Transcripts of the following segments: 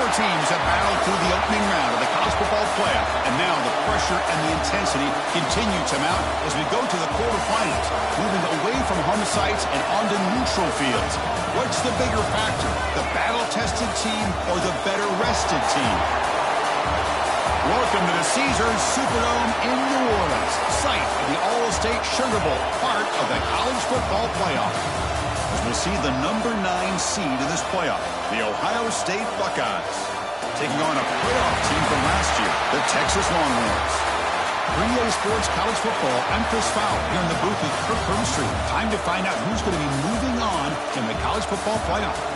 Four teams have battled through the opening round of the college football playoff, and now the pressure and the intensity continue to mount as we go to the quarterfinals, moving away from home sites and onto neutral fields. What's the bigger factor, the battle-tested team or the better-rested team? Welcome to the Caesars Superdome in New Orleans, site of the All-State Sugar Bowl, part of the college football playoff. As we'll see the number 9 seed in this playoff, the Ohio State Buckeyes, taking on a playoff team from last year, the Texas Longhorns. 3A Sports College Football, I'm Chris Fowler, here in the booth with Kirk Herbstreit. Time to find out who's going to be moving on in the college football playoff.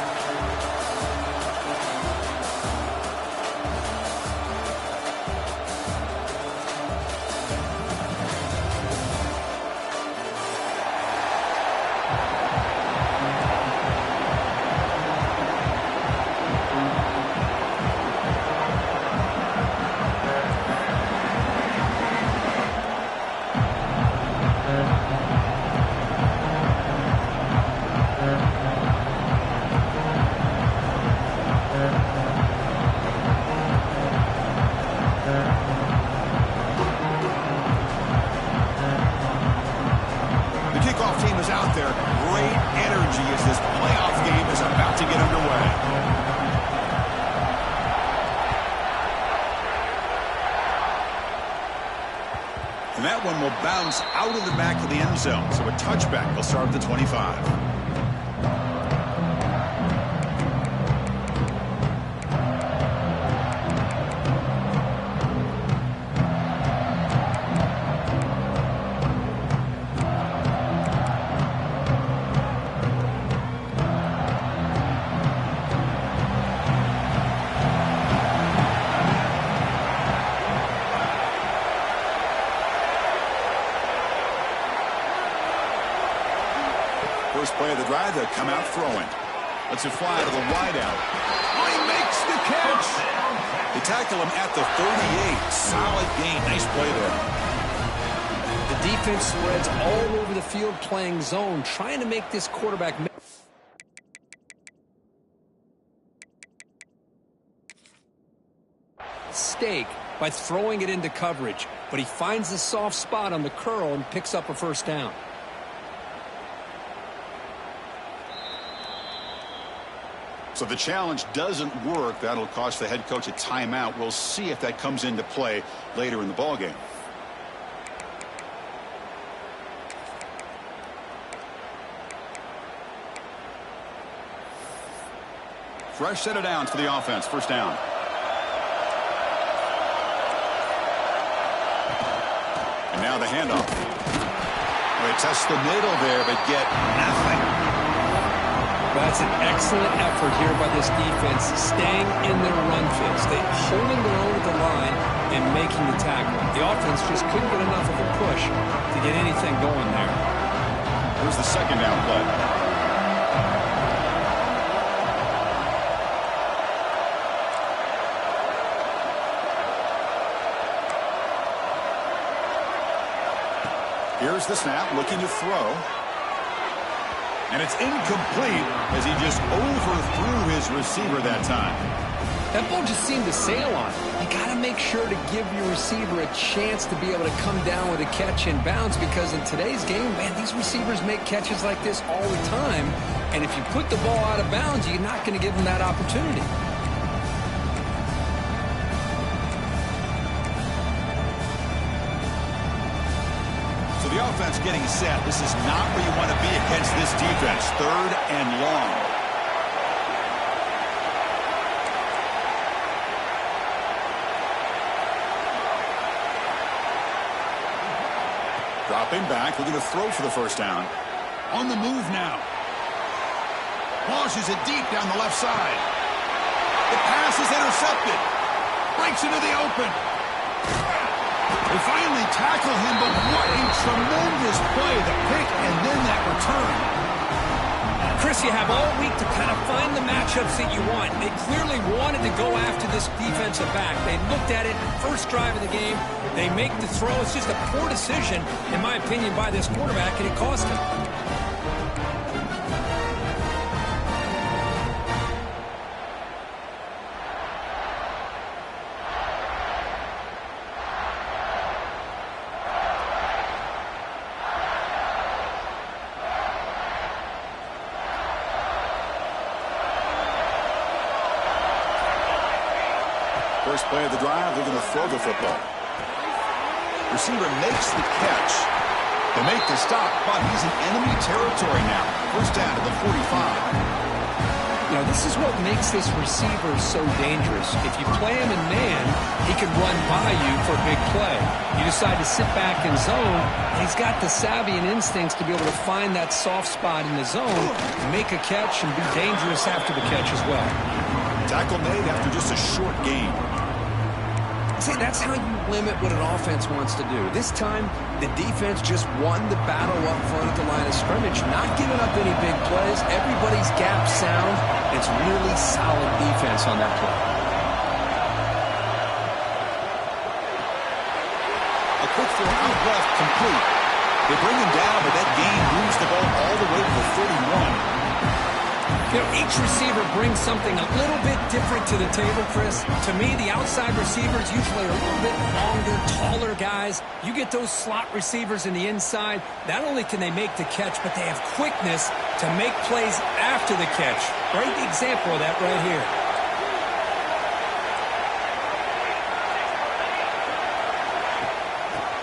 And that one will bounce out of the back of the end zone. So a touchback will start at the 25. First play of the drive, they'll come out throwing. Lets it fly to the wideout. Oh, he makes the catch! They tackle him at the 38. Solid gain. Nice play there. The defense spreads all over the field playing zone, trying to make this quarterback mistake by throwing it into coverage. But he finds the soft spot on the curl and picks up a first down. So the challenge doesn't work. That'll cost the head coach a timeout. We'll see if that comes into play later in the ballgame. Fresh set of downs for the offense. First down. And now the handoff. They test the middle there, but get nothing. That's an excellent effort here by this defense, staying in their run fits. They holding their own at the line and making the tackle. The offense just couldn't get enough of a push to get anything going there. Here's the second down play. Here's the snap, looking to throw. And it's incomplete as he just overthrew his receiver that time. That ball just seemed to sail on. You got to make sure to give your receiver a chance to be able to come down with a catch in bounds, because in today's game, man, these receivers make catches like this all the time. And if you put the ball out of bounds, you're not going to give them that opportunity. The offense getting set. This is not where you want to be against this defense. Third and long. Dropping back, looking to throw for the first down. On the move now. Launches it deep down the left side. The pass is intercepted. Breaks into the open. They finally tackle him, but what a tremendous play. The pick and then that return. Chris, you have all week to kind of find the matchups that you want. They clearly wanted to go after this defensive back. They looked at it, first drive of the game. They make the throw. It's just a poor decision, in my opinion, by this quarterback, and it cost him. First play of the drive, they're going to throw the football. Receiver makes the catch. They make the stop, but he's in enemy territory now. First down to the 45. You know, this is what makes this receiver so dangerous. If you play him in man, he can run by you for a big play. You decide to sit back in zone, and he's got the savvy and instincts to be able to find that soft spot in the zone, make a catch, and be dangerous after the catch as well. Tackle made after just a short gain. See, that's how you limit what an offense wants to do. This time, the defense just won the battle up front at the line of scrimmage, not giving up any big plays. Everybody's gap sound. It's really solid defense on that play. A quick throw out left, complete. They bring him down, but that gain moves the ball all the way to the 31. You know, each receiver brings something a little bit different to the table, Chris. To me, the outside receivers usually are a little bit longer, taller guys. You get those slot receivers in the inside, not only can they make the catch, but they have quickness to make plays after the catch. Great example of that right here.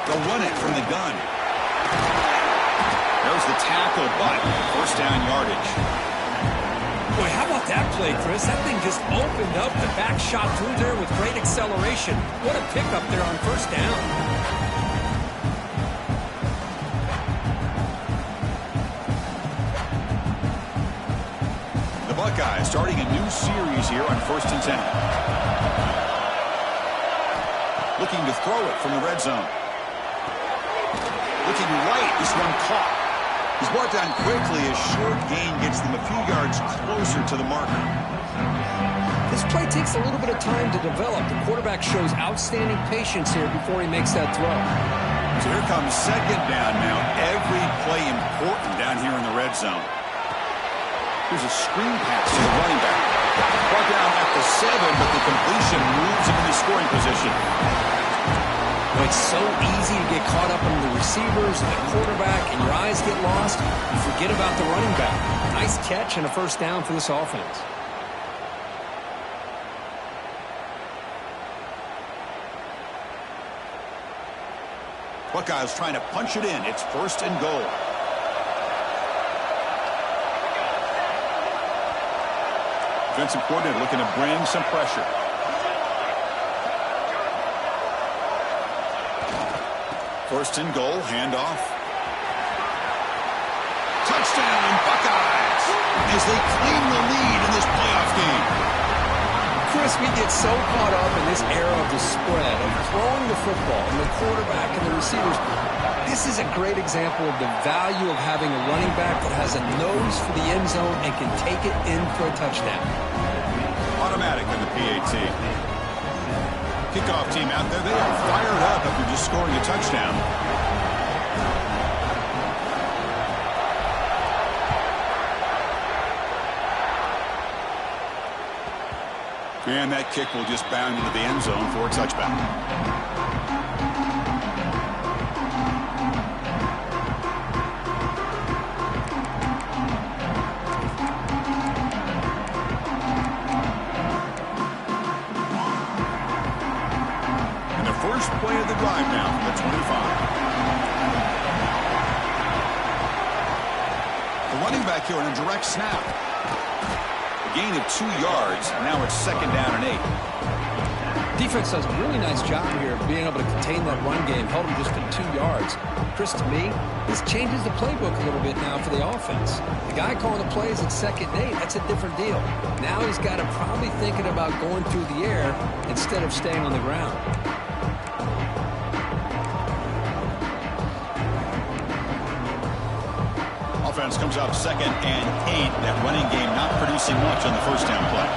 They'll run it from the gun. There's the tackle, but first down yardage. Boy, how about that play, Chris? That thing just opened up. The back shot through there with great acceleration. What a pickup there on first down. The Buckeyes starting a new series here on 1st and 10. Looking to throw it from the red zone. Looking right, this one caught. He's brought down quickly. A short gain gets them a few yards closer to the marker. This play takes a little bit of time to develop. The quarterback shows outstanding patience here before he makes that throw. So here comes second down now. Every play important down here in the red zone. Here's a screen pass to the running back. Brought down at the 7, but the completion moves him into scoring position. Well, it's so easy to get caught up in the receivers and the quarterback, and your eyes get lost. You forget about the running back. Nice catch and a first down for this offense. Buckeyes trying to punch it in. It's 1st and goal. Defensive coordinator looking to bring some pressure. First and goal, handoff. Touchdown, Buckeyes, as they claim the lead in this playoff game. Chris, we get so caught up in this era of the spread, of throwing the football, and the quarterback and the receivers. This is a great example of the value of having a running back that has a nose for the end zone and can take it in for a touchdown. Automatic in the PAT. Kickoff team out there, they are fired up after just scoring a touchdown. And that kick will just bound into the end zone for a touchback. First play of the drive now from the 25. The running back here on a direct snap. A gain of 2 yards. Now it's 2nd down and 8. Defense does a really nice job here of being able to contain that run game. Held him just to 2 yards. Chris, to me, this changes the playbook a little bit now for the offense. The guy calling the plays at 2nd and 8, that's a different deal. Now he's got to probably thinking about going through the air instead of staying on the ground. Offense comes out 2nd and 8. That running game not producing much on the first down play.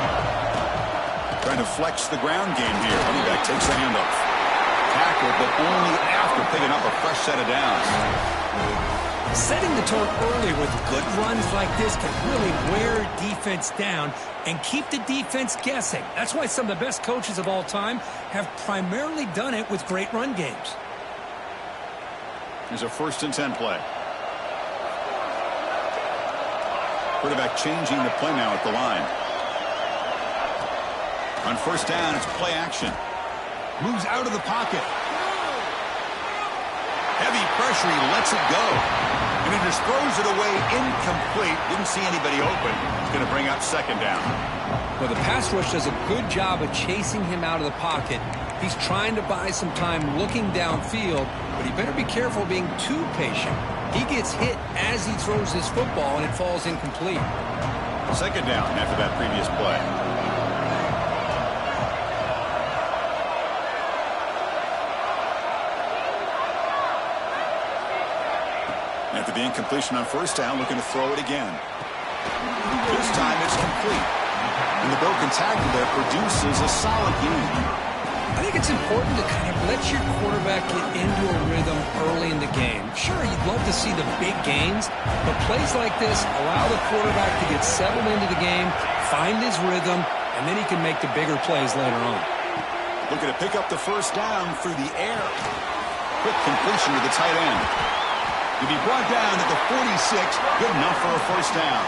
Trying to flex the ground game here. Running back takes the handoff. Tackled, but only after picking up a fresh set of downs. Setting the tone early with good runs like this can really wear defense down and keep the defense guessing. That's why some of the best coaches of all time have primarily done it with great run games. Here's a 1st and 10 play. Quarterback changing the play now at the line. On first down, it's play action. Moves out of the pocket. Heavy pressure, he lets it go. And he just throws it away incomplete. Didn't see anybody open. It's going to bring up second down. Well, the pass rush does a good job of chasing him out of the pocket. He's trying to buy some time looking downfield, but he better be careful being too patient. He gets hit as he throws his football, and it falls incomplete. Second down after that previous play. After the incompletion on first down, looking to throw it again. This time it's complete. And the broken tackle there produces a solid gain. I think it's important to kind of let your quarterback get into a rhythm early in the game. Sure, you'd love to see the big gains, but plays like this allow the quarterback to get settled into the game, find his rhythm, and then he can make the bigger plays later on. Looking to pick up the first down through the air. Quick completion to the tight end. To be brought down at the 46, good enough for a first down.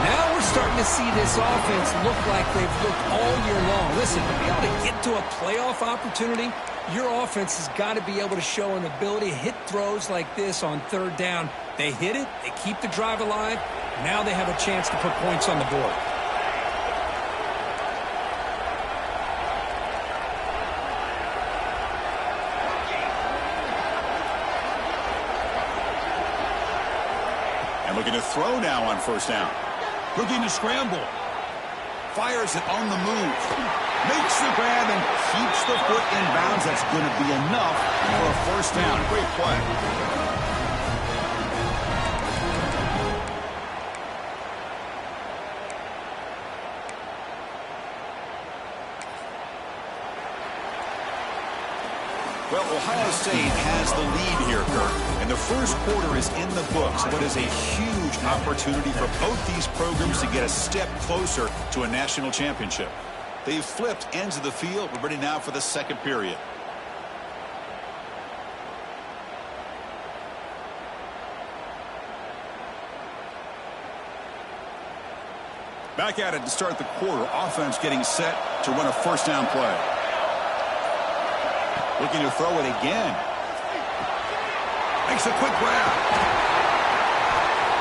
Now we're starting to see this offense look like they've looked all year long. Listen, to be able to get to a playoff opportunity, your offense has got to be able to show an ability to hit throws like this on third down. They hit it, they keep the drive alive, now they have a chance to put points on the board. Looking to throw now on first down. Looking to scramble. Fires it on the move. Makes the grab and keeps the foot in bounds. That's going to be enough for a first down. Great play. Well, Ohio State has the lead here, Kirk. And the first quarter is in the books. What is a huge opportunity for both these programs to get a step closer to a national championship. They've flipped ends of the field. We're ready now for the second period. Back at it to start the quarter. Offense getting set to run a first down play. Looking to throw it again. Makes a quick grab.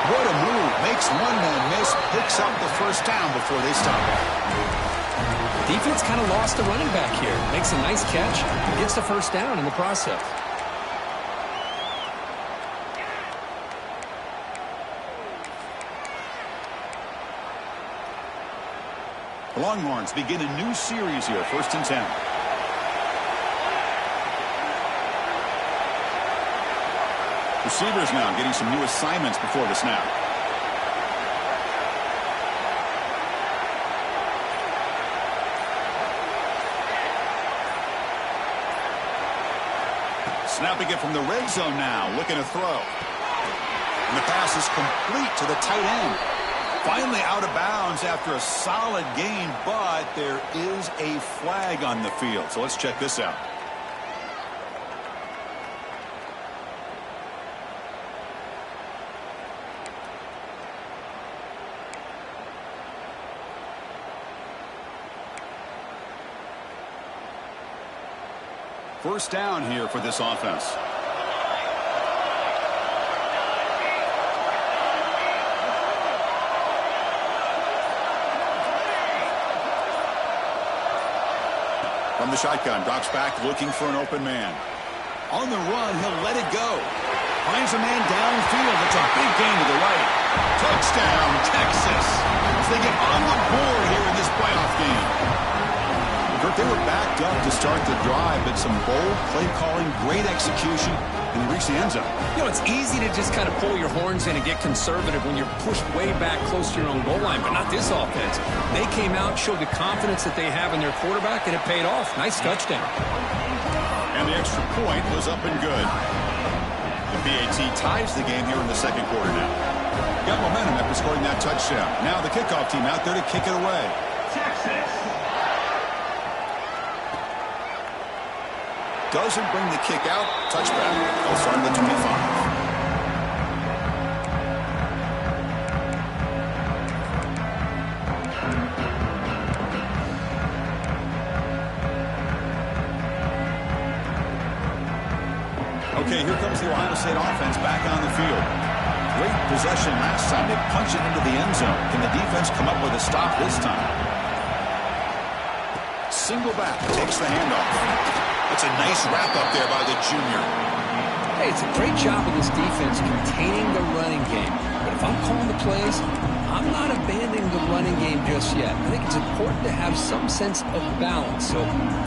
What a move. Makes one man miss. Picks up the first down before they stop. Defense kind of lost the running back here. Makes a nice catch. Gets the first down in the process. The Longhorns begin a new series here. 1st and 10. Receivers now getting some new assignments before the snap. Snapping it from the red zone now, looking to throw. And the pass is complete to the tight end. Finally out of bounds after a solid gain, but there is a flag on the field. So let's check this out. First down here for this offense. From the shotgun, drops back looking for an open man. On the run, he'll let it go. Finds a man downfield. It's a big gain to the right. Touchdown, Texas. As they get on the board here in this playoff game. They were backed up to start the drive, but some bold play calling, great execution, and they reached the end zone. You know, it's easy to just kind of pull your horns in and get conservative when you're pushed way back close to your own goal line, but not this offense. They came out, showed the confidence that they have in their quarterback, and it paid off. Nice touchdown. And the extra point was up and good. The PAT ties the game here in the second quarter now. Got momentum after scoring that touchdown. Now the kickoff team out there to kick it away. Texas. Doesn't bring the kick out. Touchback. They'll start at the 25. Okay, here comes the Ohio State offense back on the field. Great possession last time. They punch it into the end zone. Can the defense come up with a stop this time? Single back, takes the handoff. That's a nice wrap up there by the junior. Hey, it's a great job of this defense containing the running game. But if I'm calling the plays, I'm not abandoning the running game just yet. I think it's important to have some sense of balance. So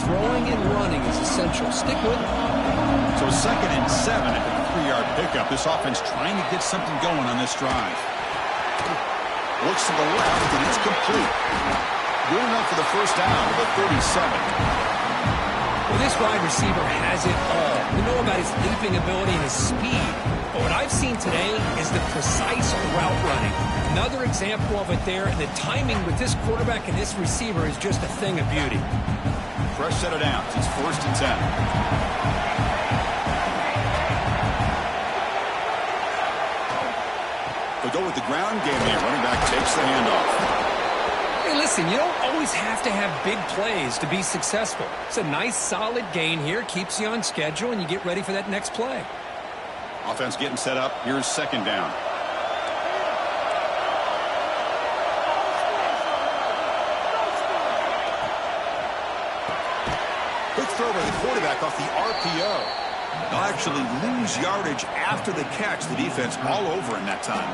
throwing and running is essential. Stick with it. So 2nd and 7 at the 3-yard pickup. This offense trying to get something going on this drive. Looks to the left, and it's complete. Good enough for the first down to the 37. Well, this wide receiver has it all. We know about his leaping ability and his speed. But what I've seen today is the precise route running. Another example of it there, and the timing with this quarterback and this receiver is just a thing of beauty. Fresh set of downs. It's 1st and 10. They'll go with the ground game here. Running back takes the handoff. Hey, listen, you don't always have to have big plays to be successful. It's a nice, solid gain here. Keeps you on schedule, and you get ready for that next play. Offense getting set up. Here's 2nd down. Quick throw by the quarterback off the RPO. They'll actually lose yardage after the catch. The defense all over in that time.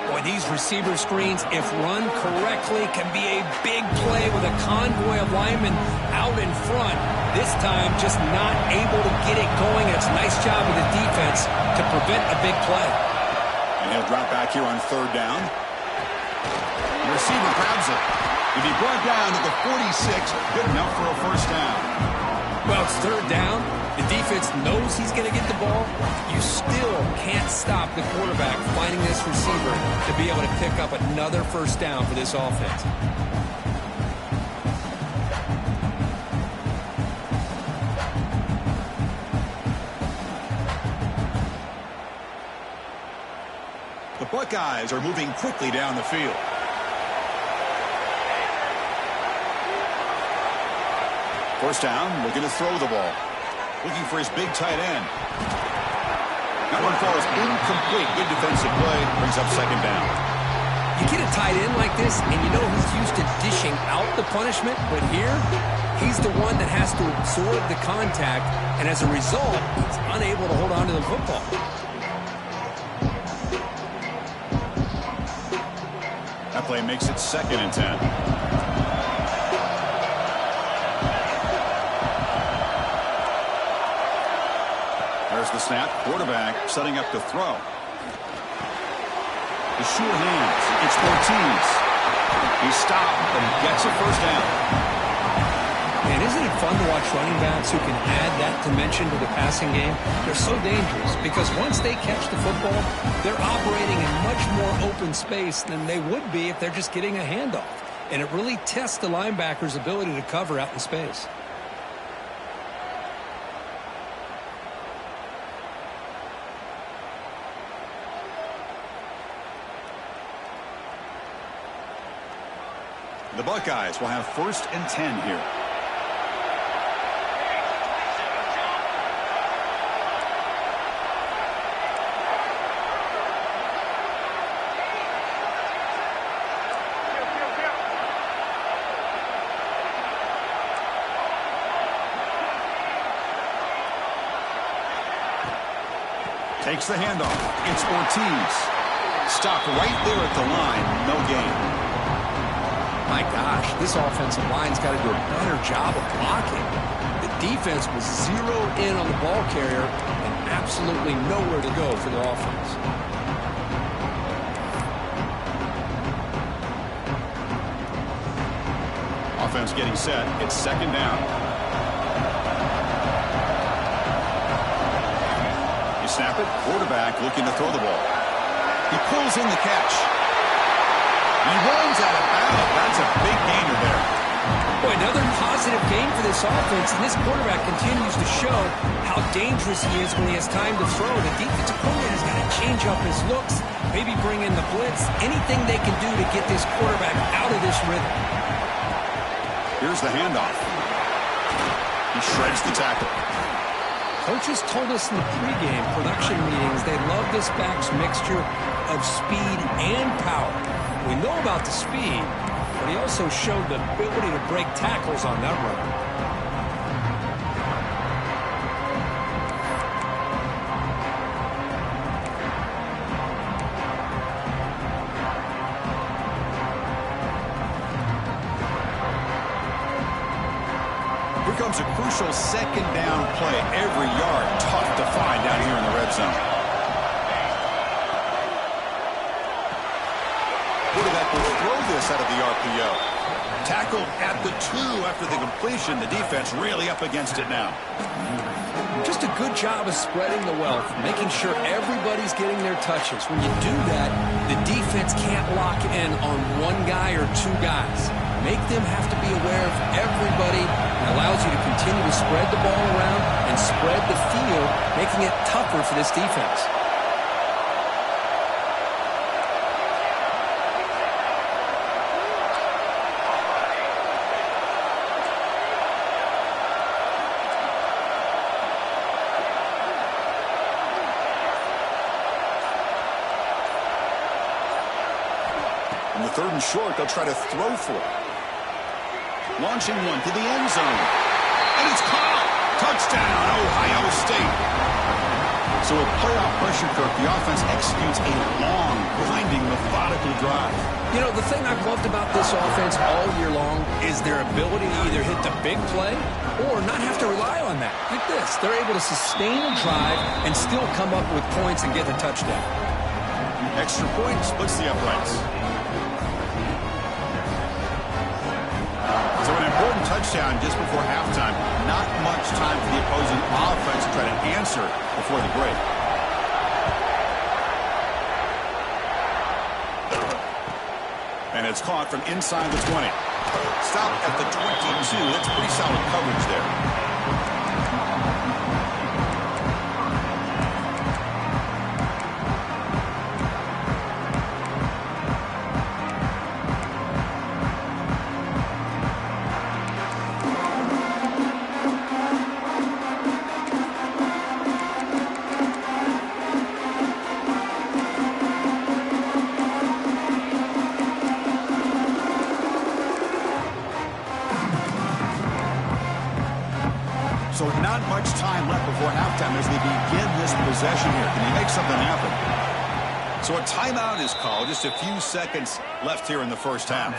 Boy, these receiver screens, if run correctly, can be a big play with a convoy of linemen out in front. This time, just not able to get it going. It's a nice job of the defense to prevent a big play. And he'll drop back here on 3rd down. The receiver grabs it. He'll be brought down to the 46. Good enough for a first down. Well, it's 3rd down. The defense knows he's going to get the ball. You still can't stop the quarterback finding this receiver to be able to pick up another first down for this offense. The Buckeyes are moving quickly down the field. First down, looking to throw the ball. Looking for his big tight end. That one falls incomplete. Good defensive play. Brings up 2nd down. You get a tight end like this, and you know he's used to dishing out the punishment, but here, he's the one that has to absorb the contact, and as a result, he's unable to hold on to the football. That play makes it 2nd and 10. There's the snap. Quarterback setting up to throw. The sure hands. It's Ortiz. He's stopped, but he gets a first down. Man, isn't it fun to watch running backs who can add that dimension to the passing game? They're so dangerous because once they catch the football, they're operating in much more open space than they would be if they're just getting a handoff. And it really tests the linebacker's ability to cover out in space. The Buckeyes will have 1st and 10 here. Takes the handoff. It's Ortiz. Stopped right there at the line. No gain. My gosh, this offensive line's got to do a better job of blocking. The defense was zeroed in on the ball carrier and absolutely nowhere to go for their offense. Offense getting set. It's 2nd down. You snap it. Quarterback looking to throw the ball. He pulls in the catch. He runs out of bounds. That's a big gainer there. Boy, another positive game for this offense, and this quarterback continues to show how dangerous he is when he has time to throw. The defensive coordinator's got to change up his looks, maybe bring in the blitz, anything they can do to get this quarterback out of this rhythm. Here's the handoff. He shreds the tackle. Coaches told us in the pregame production meetings they love this back's mixture of speed and power. We know about the speed, but he also showed the ability to break tackles on that run. Comes a crucial second down play. Every yard tough to find down here in the red zone. Quarterback will throw this out of the RPO. Tackled at the 2 after the completion. The defense really up against it now. Just a good job of spreading the wealth, making sure everybody's getting their touches. When you do that, the defense can't lock in on one guy or two guys. Make them have to be aware of everybody. It allows you to continue to spread the ball around and spread the field, making it tougher for this defense. On the 3rd and short, they'll try to throw for it. Launching one to the end zone. And it's caught. Touchdown, Ohio State. So a playoff pressure cook, the offense executes a long, grinding, methodical drive. You know, the thing I've loved about this offense all year long is their ability to either hit the big play or not have to rely on that. Like this. They're able to sustain a drive and still come up with points and get the touchdown. Extra point splits the uprights. So an important touchdown just before halftime. Not much time for the opposing offense to try to answer before the break. And it's caught from inside the 20. Stop at the 22. That's pretty solid coverage there. So not much time left before halftime as they begin this possession here. Can they make something happen? So a timeout is called. Just a few seconds left here in the first half.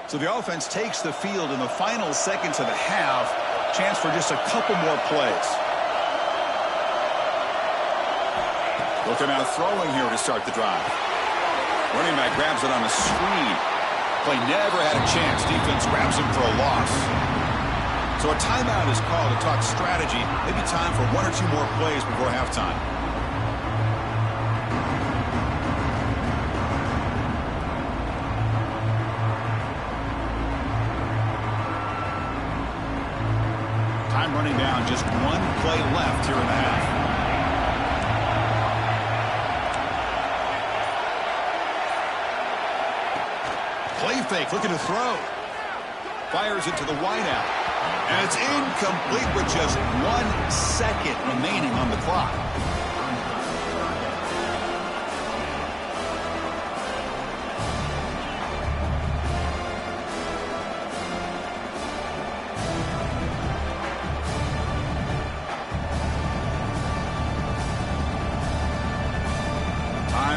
So the offense takes the field in the final seconds of the half. Chance for just a couple more plays. Looking out throwing here to start the drive. Running back grabs it on a screen. Play never had a chance. Defense grabs him for a loss. So a timeout is called to talk strategy. Maybe time for 1 or 2 more plays before halftime. Time running down, just 1 play left here in the half. Play fake, looking to throw. Fires it to the wideout. And it's incomplete with just 1 second remaining on the clock.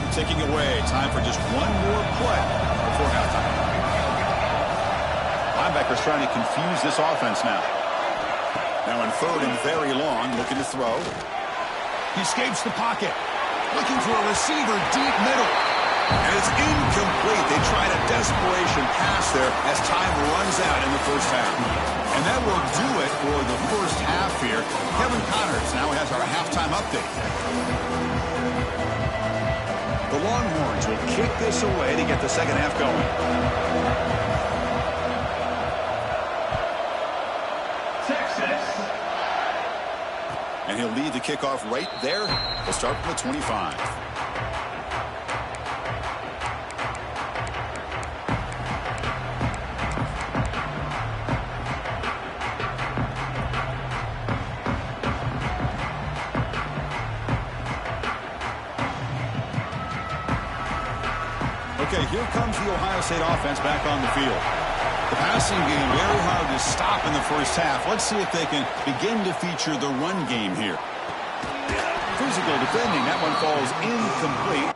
Ticking away. Time for just 1 more play before halftime. Linebackers trying to confuse this offense now. Now in 3rd and very long, looking to throw. He escapes the pocket. Looking for a receiver deep middle. And it's incomplete. They tried a desperation pass there as time runs out in the first half. And that will do it for the first half here. Kevin Connors now has our halftime update. The Longhorns will kick this away to get the second half going. Texas. And he'll lead the kickoff right there. He'll start from the 25. Okay, here comes the Ohio State offense back on the field. The passing game very hard to stop in the first half. Let's see if they can begin to feature the run game here. Physical defending. That one falls incomplete.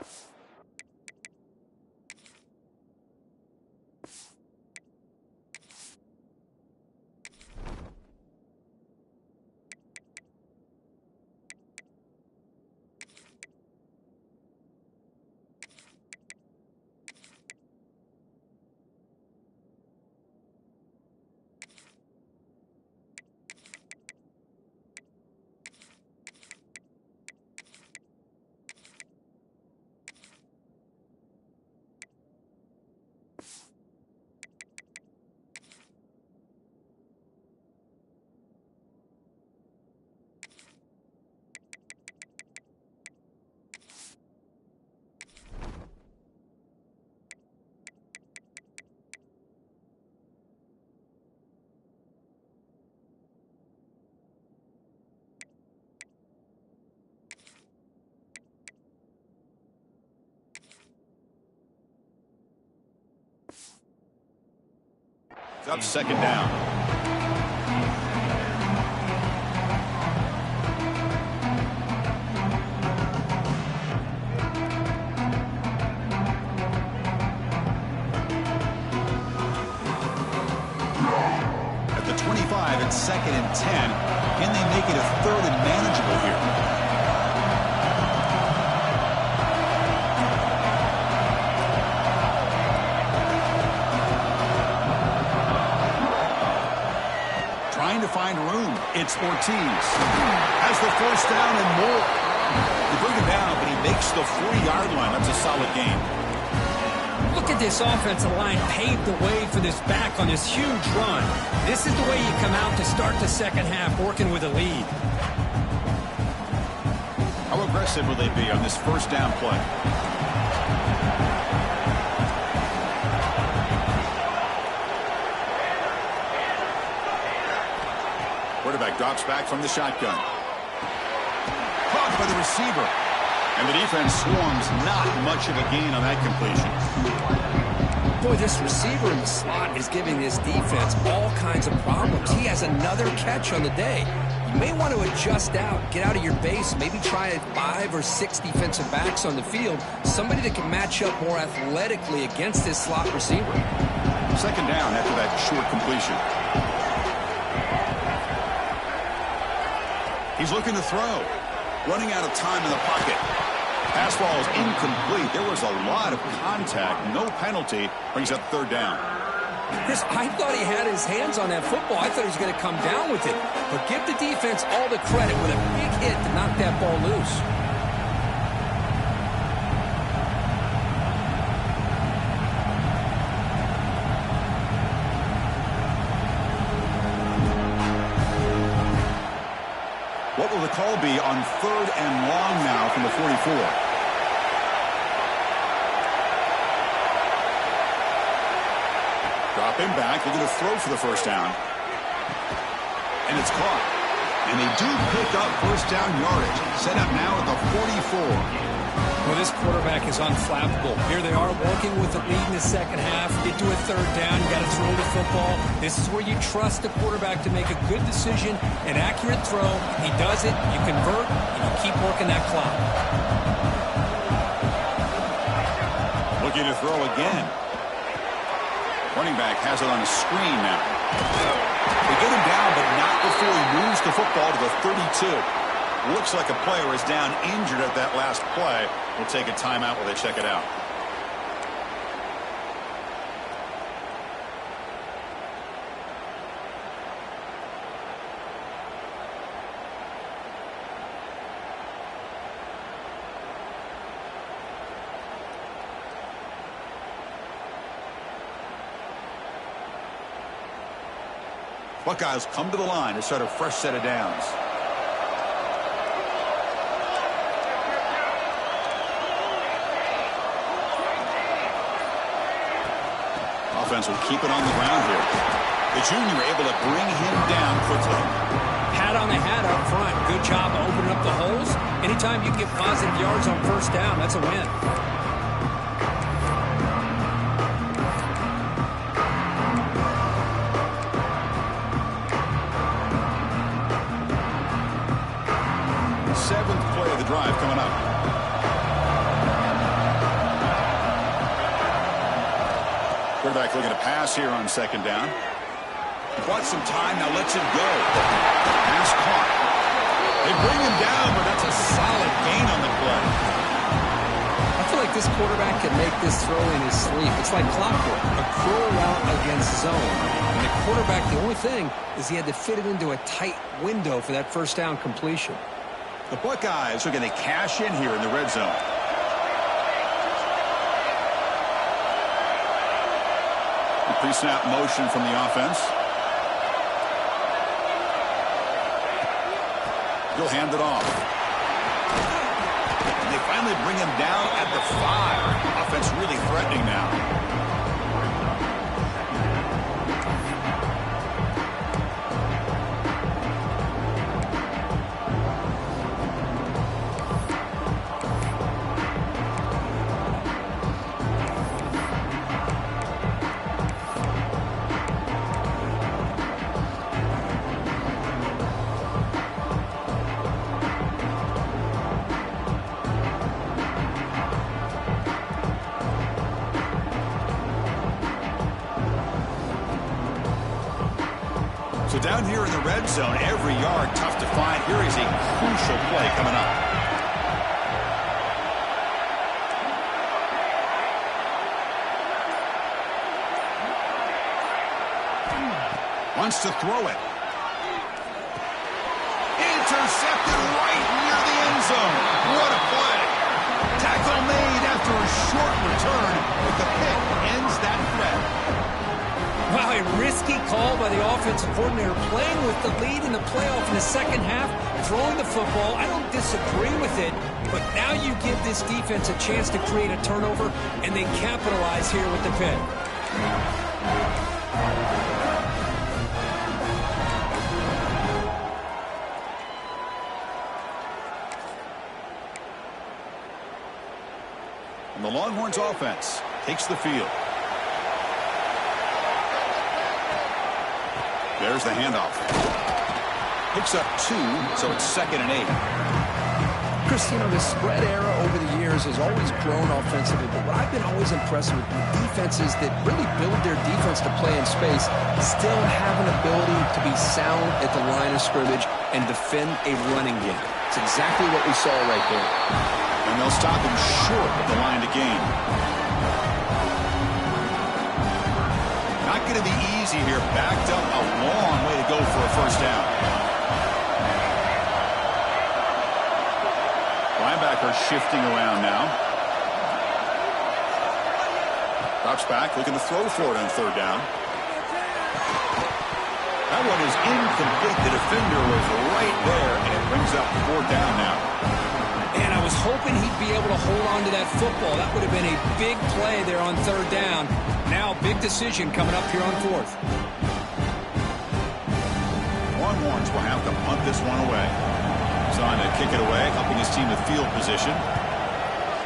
It's up second down. At the 25, it's second and 10. Can they make it a third and manageable here? To find room. It's Ortiz. Has the first down and more. They bring him down, but he makes the 40-yard line. That's a solid game. Look at this offensive line paved the way for this back on this huge run. This is the way you come out to start the second half, working with a lead. How aggressive will they be on this first down play? Quarterback drops back from the shotgun. Caught by the receiver. And the defense swarms. Not much of a gain on that completion. Boy, this receiver in the slot is giving this defense all kinds of problems. He has another catch on the day. You may want to adjust out, get out of your base, maybe try 5 or 6 defensive backs on the field. Somebody that can match up more athletically against this slot receiver. Second down after that short completion. He's looking to throw. Running out of time in the pocket. Pass ball is incomplete. There was a lot of contact. No penalty. Brings up third down. Chris, I thought he had his hands on that football. I thought he was going to come down with it. But give the defense all the credit with a big hit to knock that ball loose. What will the call be on third and long now from the 44? Dropping back, looking to throw for the first down. And it's caught. And they do pick up first down yardage. Set up now at the 44. Well, this quarterback is unflappable. Here they are working with the lead in the second half. Get to a third down. You got to throw the football. This is where you trust the quarterback to make a good decision, an accurate throw. He does it, you convert, and you keep working that clock. Looking to throw again. Running back has it on a screen now. They get him down, but not before he moves the football to the 32. Looks like a player is down injured at that last play. We'll take a timeout while they check it out. Buckeyes come to the line to start a fresh set of downs. defense will keep it on the ground here. The junior able to bring him down quickly. Hat on the hat up front. Good job opening up the holes. Anytime you can get positive yards on first down, that's a win. Seventh play of the drive coming up. Quarterback looking to pass here on second down. Bought some time, now lets it go. Pass caught. They bring him down, but that's a solid gain on the play. I feel like this quarterback can make this throw in his sleep. It's like clockwork, a curl route against zone. And the quarterback, the only thing is he had to fit it into a tight window for that first down completion. The Buckeyes are going to cash in here in the red zone. The pre-snap motion from the offense. He'll hand it off. And they finally bring him down at the 5. Offense really threatening now. So down here in the red zone, every yard tough to find. Here is a crucial play coming up. Wants to throw it. Intercepted right near the end zone. What a play. Tackle made after a short return, but the pick ends that threat. Wow, a risky call by the offensive coordinator, playing with the lead in the playoff in the second half, throwing the football. I don't disagree with it, but now you give this defense a chance to create a turnover, and they capitalize here with the pick. And the Longhorns offense takes the field. There's the handoff. Picks up 2, so it's 2nd and 8. Chris, you know, the spread era over the years has always grown offensively, but what I've been always impressed with defenses that really build their defense to play in space still have an ability to be sound at the line of scrimmage and defend a running game. It's exactly what we saw right there. And they'll stop him short of the line to gain. Not going to be easy here. Backed up a long way to go for a first down. Linebacker shifting around now. Drops back, looking to throw for it on 3rd down. That one is incomplete. The defender was right there, and it brings up 4th down now. And I was hoping he'd be able to hold on to that football. That would have been a big play there on 3rd down. Now, big decision coming up here on 4th. Longhorns will have to punt this one away. Trying to kick it away, helping his team with field position.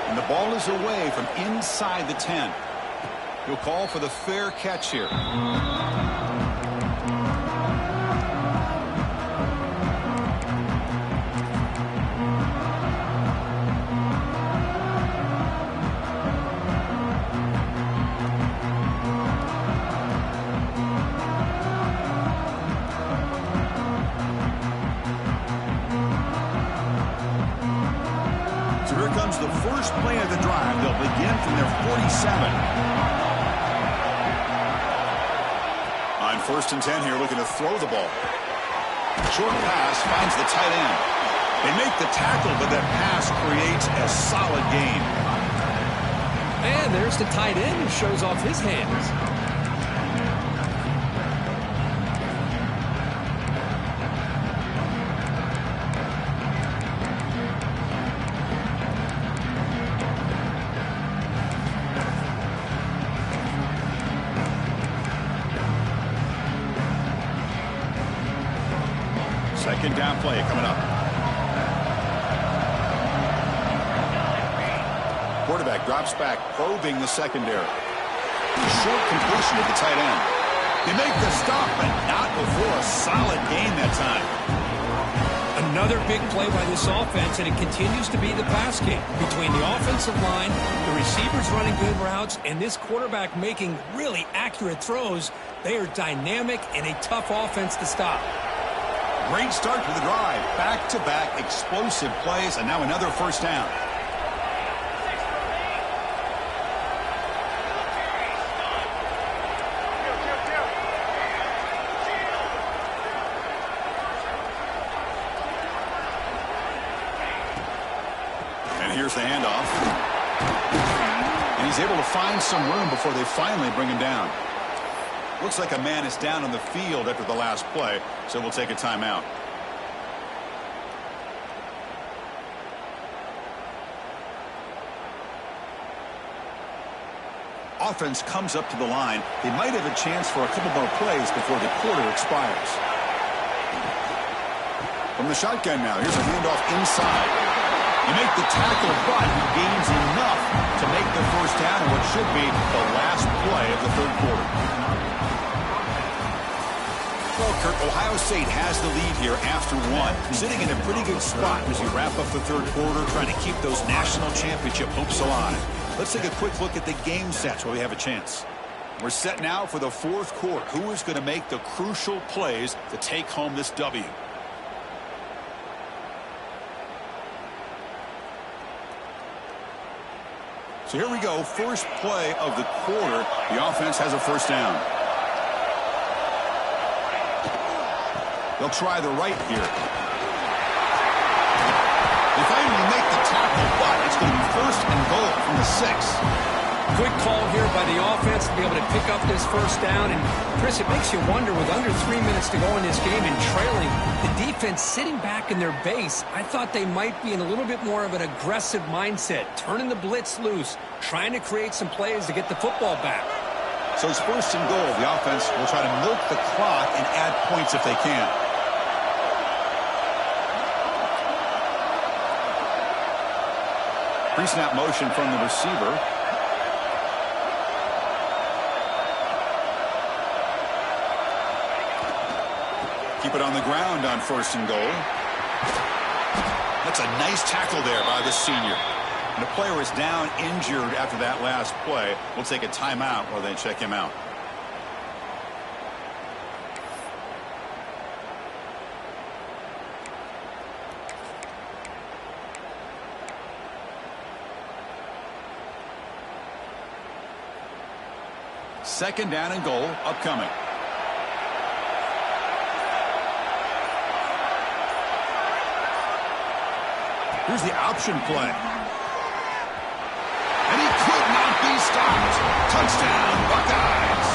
And the ball is away from inside the 10. He'll call for the fair catch here. The first play of the drive. They'll begin from their 47. On 1st and 10 here, looking to throw the ball. Short pass finds the tight end. They make the tackle, but that pass creates a solid gain. And there's the tight end who shows off his hands. Second down play coming up. Quarterback drops back, probing the secondary. Short completion to the tight end. They make the stop, but not before a solid gain that time. Another big play by this offense, and it continues to be the pass game. Between the offensive line, the receivers running good routes, and this quarterback making really accurate throws, they are dynamic and a tough offense to stop. Great start to the drive. Back-to-back explosive plays, and now another first down. Here's the handoff. And he's able to find some room before they finally bring him down. Looks like a man is down on the field after the last play, so we'll take a timeout. Offense comes up to the line. They might have a chance for a couple more plays before the quarter expires. From the shotgun now, here's a handoff inside. You make the tackle, but he gains enough to make the first down in what should be the last play of the third quarter. Well, Kurt, Ohio State has the lead here after one, sitting in a pretty good spot as you wrap up the third quarter, trying to keep those national championship hopes alive. Let's take a quick look at the game sets while we have a chance. We're set now for the fourth quarter. Who is going to make the crucial plays to take home this W? So here we go, first play of the quarter. The offense has a first down. They'll try the right here. They finally make the tackle, but it's going to be first and goal from the 6. Good call here by the offense to be able to pick up this first down. And, Chris, it makes you wonder, with under 3 minutes to go in this game and trailing, the defense sitting back in their base, I thought they might be in a little bit more of an aggressive mindset, turning the blitz loose, trying to create some plays to get the football back. So it's first and goal. The offense will try to milk the clock and add points if they can. Pre-snap motion from the receiver. Keep it on the ground on first and goal. That's a nice tackle there by the senior. And the player is down injured after that last play. We'll take a timeout while they check him out. Second down and goal upcoming. Here's the option play. And he could not be stopped. Touchdown, Buckeyes.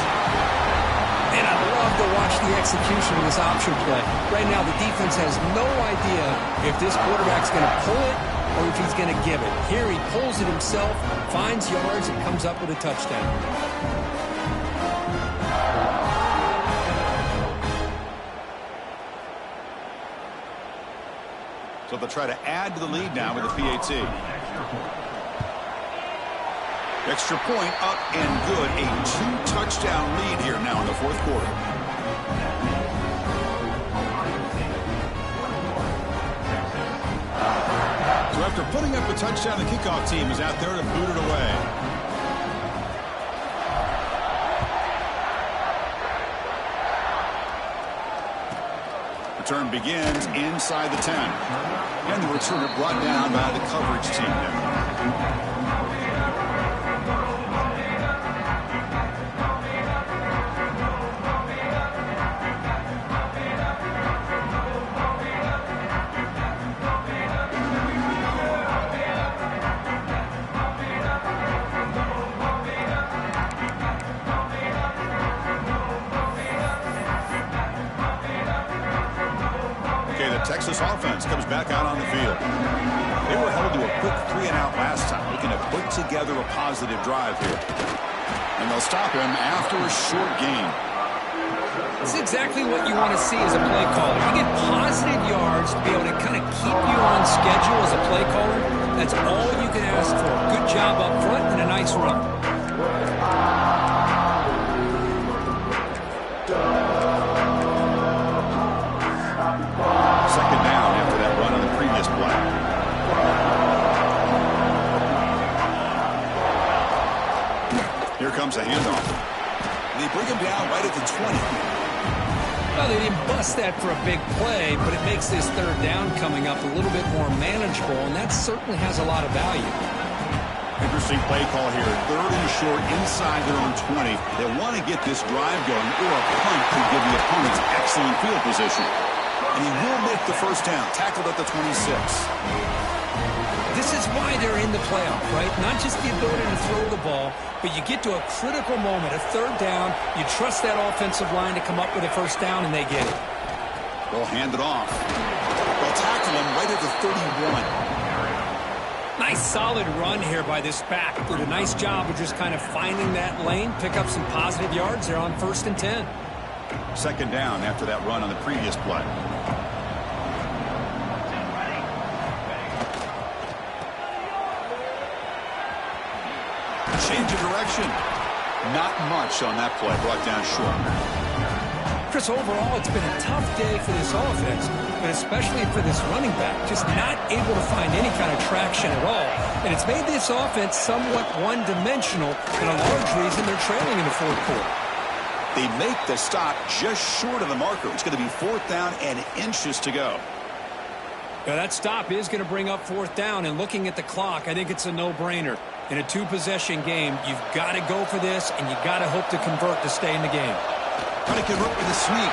And I love to watch the execution of this option play. Right now, the defense has no idea if this quarterback's going to pull it or if he's going to give it. Here he pulls it himself, finds yards, and comes up with a touchdown. So they'll try to add to the lead now with the PAT. Extra point up and good. A 2-touchdown lead here now in the fourth quarter. So after putting up a touchdown, the kickoff team is out there to boot it away. Return begins inside the 10. And the returner brought down by the coverage team there. Texas offense comes back out on the field. They were held to a quick 3-and-out last time, looking to put together a positive drive here. And they'll stop him after a short gain. This is exactly what you want to see as a play caller. You get positive comes a handoff. They bring him down right at the 20. Well, they didn't bust that for a big play, but it makes this third down coming up a little bit more manageable, and that certainly has a lot of value. Interesting play call here. Third and short inside their own 20. They want to get this drive going, or a punt could give the opponents excellent field position. And he will make the first down, tackled at the 26. This is why they're in the playoff, right? Not just the ability to throw the ball, but you get to a critical moment, a third down, you trust that offensive line to come up with a first down, and they get it. They'll hand it off. They'll tackle him right at the 31. Nice solid run here by this back. Did a nice job of just kind of finding that lane, pick up some positive yards there on 1st and 10. Second down after that run on the previous play. Change of direction. Not much on that play, brought down short. Chris, overall, it's been a tough day for this offense, but especially for this running back, just not able to find any kind of traction at all. And it's made this offense somewhat one-dimensional, and a large reason they're trailing in the fourth quarter. They make the stop just short of the marker. It's going to be 4th down and inches to go. Now, that stop is going to bring up 4th down, and looking at the clock, I think it's a no-brainer. In a two-possession game, you've got to go for this, and you've got to hope to convert to stay in the game. Trying to convert with a sneak.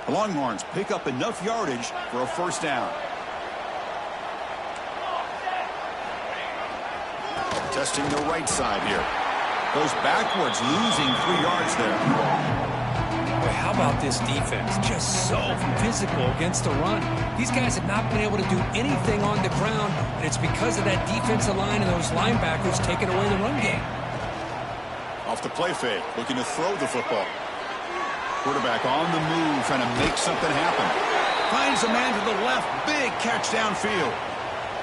The Longhorns pick up enough yardage for a first down. Testing the right side here. Goes backwards, losing 3 yards there. Boy, how about this defense? Just so physical against the run. These guys have not been able to do anything on the ground, and it's because of that defensive line and those linebackers taking away the run game. Off the play fake, looking to throw the football. Quarterback on the move, trying to make something happen. Finds a man to the left, big catch downfield.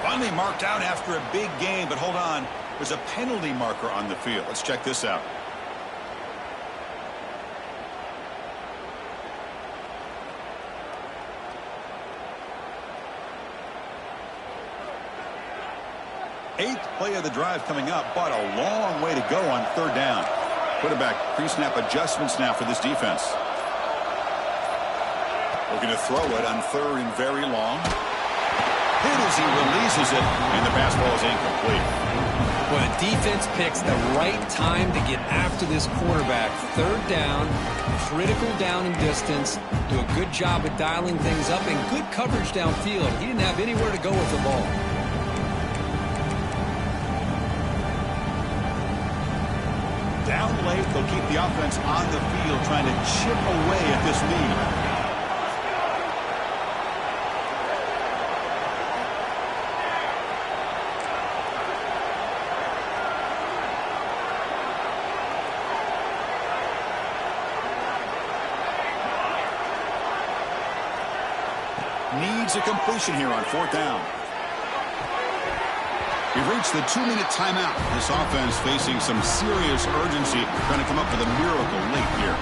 Finally marked out after a big gain, but hold on. There's a penalty marker on the field. Let's check this out. Eighth play of the drive coming up, but a long way to go on 3rd down. Quarterback pre-snap adjustments now for this defense. Looking to throw it on 3rd and very long. Hit as he releases it, and the pass ball is incomplete. When a defense picks the right time to get after this quarterback, 3rd down, critical down and distance, do a good job of dialing things up, and good coverage downfield. He didn't have anywhere to go with the ball. Down late, they'll keep the offense on the field, trying to chip away at this lead. Needs a completion here on 4th down. We've reached the 2-minute timeout. This offense facing some serious urgency, trying to come up with a miracle late here.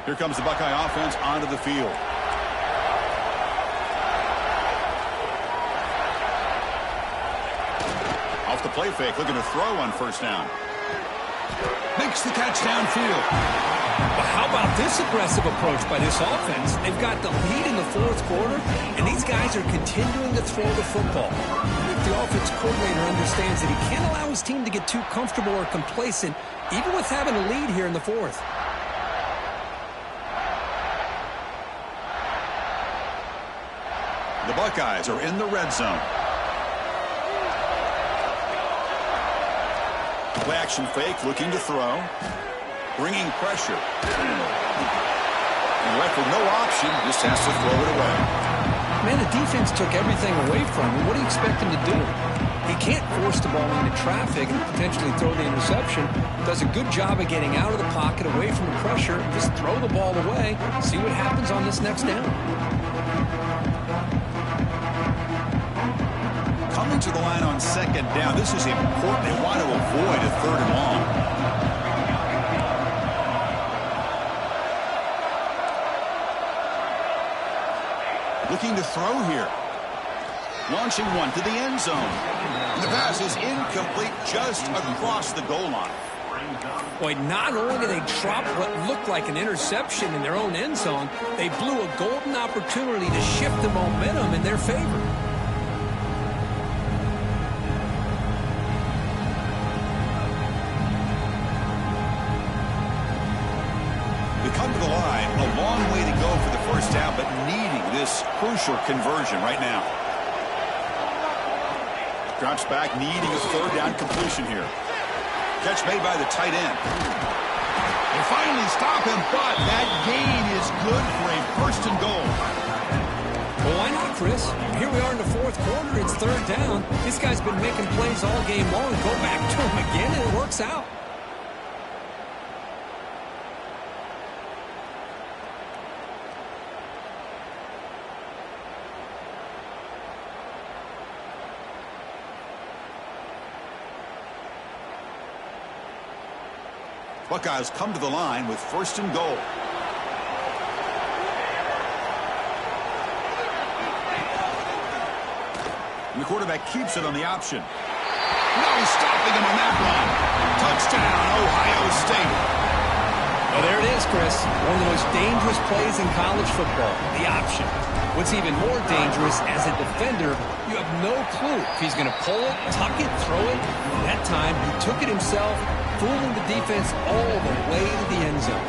Here comes the Buckeye offense onto the field. Off the play fake, looking to throw on 1st down. Makes the catch downfield. But how about this aggressive approach by this offense? They've got the lead in the 4th quarter, and these guys are continuing to throw the football. If the offense coordinator understands that he can't allow his team to get too comfortable or complacent, even with having a lead here in the 4th. The Buckeyes are in the red zone. Play action fake, looking to throw. Bringing pressure. And left with no option, just has to throw it away. Man, the defense took everything away from him. What do you expect him to do? He can't force the ball into traffic and potentially throw the interception. Does a good job of getting out of the pocket, away from the pressure. Just throw the ball away. See what happens on this next down. Coming to the line on second down. This is important. They want to avoid a third and long. Looking to throw here. Launching one to the end zone. And the pass is incomplete, just across the goal line. Boy, not only did they drop what looked like an interception in their own end zone, they blew a golden opportunity to shift the momentum in their favor. We come to the line, a long way to go for the first down, but needing this crucial conversion right now. Drops back, needing a third down completion here. Catch made by the tight end. They finally stop him, but that gain is good for a first and goal. Well, why not, Chris? Here we are in the fourth quarter. It's third down. This guy's been making plays all game long. Go back to him again, and it works out. Buckeyes come to the line with first and goal. And the quarterback keeps it on the option. No stopping him on that one. Touchdown, Ohio State. Well, there it is, Chris. One of the most dangerous plays in college football, the option. What's even more dangerous, as a defender, you have no clue if he's going to pull it, tuck it, throw it. That time, he took it himself, fooling the defense all the way to the end zone.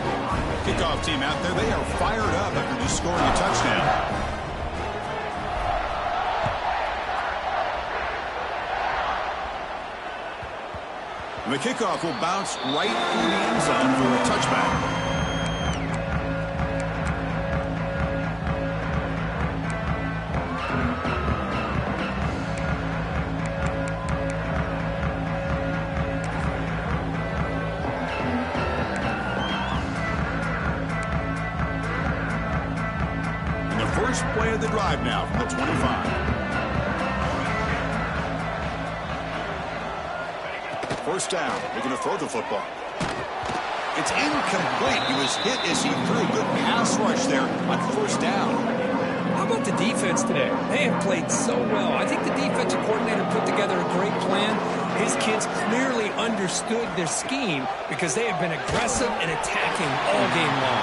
Kickoff team out there, they are fired up after just scoring a touchdown. And the kickoff will bounce right through the end zone for a touchback. First play of the drive now from the 25. First down. They're going to throw the football. It's incomplete. He was hit as he threw. Good pass rush there on first down. How about the defense today? They have played so well. I think the defensive coordinator put together a great plan. His kids clearly understood their scheme because they have been aggressive and attacking all game long.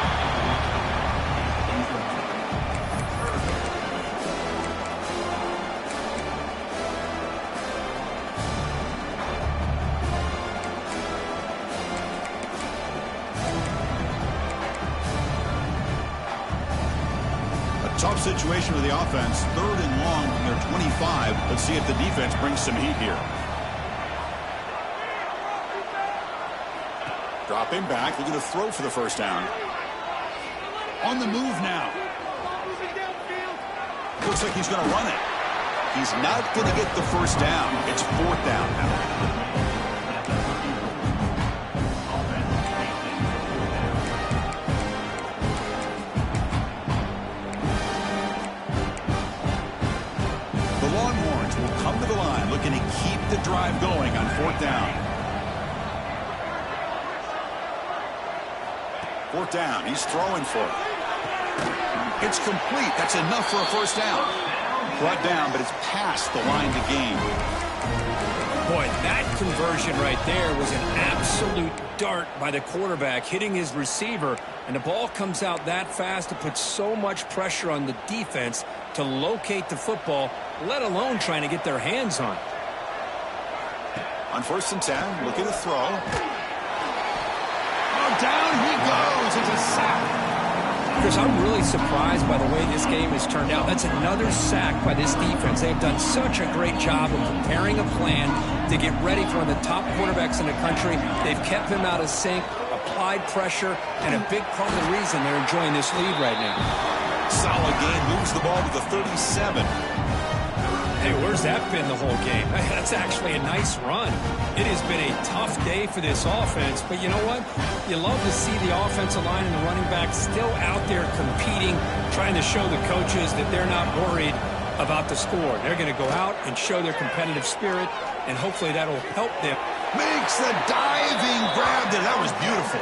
Tough situation with the offense. Third and long from their 25. Let's see if the defense brings some heat here. Dropping back, looking to throw for the first down. On the move now. Looks like he's going to run it. He's not going to get the first down. It's fourth down now. Looking to keep the drive going on fourth down. Fourth down. He's throwing for it. It's complete. That's enough for a first down. Brought down, but it's past the line to gain. Boy, that conversion right there was an absolute dart by the quarterback, hitting his receiver, and the ball comes out that fast to put so much pressure on the defense to locate the football, let alone trying to get their hands on it. On first and 10, looking to throw. Oh, down he goes. It's a sack. Chris, I'm really surprised by the way this game has turned out. That's another sack by this defense. They've done such a great job of preparing a plan to get ready for one of the top quarterbacks in the country. They've kept him out of sync. A applied pressure, and a big part of the reason they're enjoying this lead right now. Solid gain, moves the ball to the 37. Hey, where's that been the whole game? That's actually a nice run. It has been a tough day for this offense, but you know what? You love to see the offensive line and the running back still out there competing, trying to show the coaches that they're not worried about the score. They're going to go out and show their competitive spirit, and hopefully that'll help them. Makes the diving grab there. That was beautiful.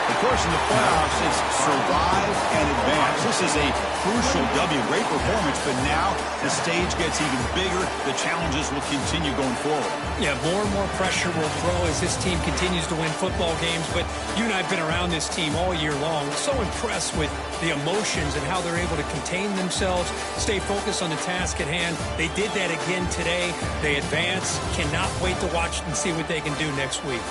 Of course, in the playoffs, it's survive and advance. This is a crucial W. Great performance, but now the stage gets even bigger. The challenges will continue going forward. Yeah, more and more pressure will grow as this team continues to win football games, but you and I have been around this team all year long. So impressed with the emotions and how they're able to contain themselves, stay focused on the task at hand. They did that again today. They advance. Cannot wait to watch and see what they can do next week.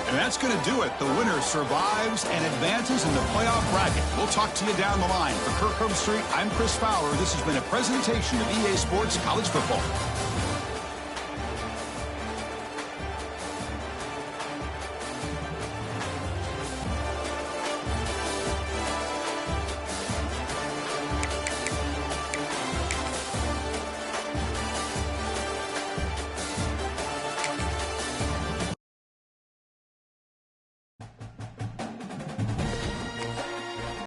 And that's going to do it. The winner survives and advances in the playoff bracket. We'll talk to you down the line. For Kirk Herbstreit, I'm Chris Fowler. This has been a presentation of EA Sports College Football.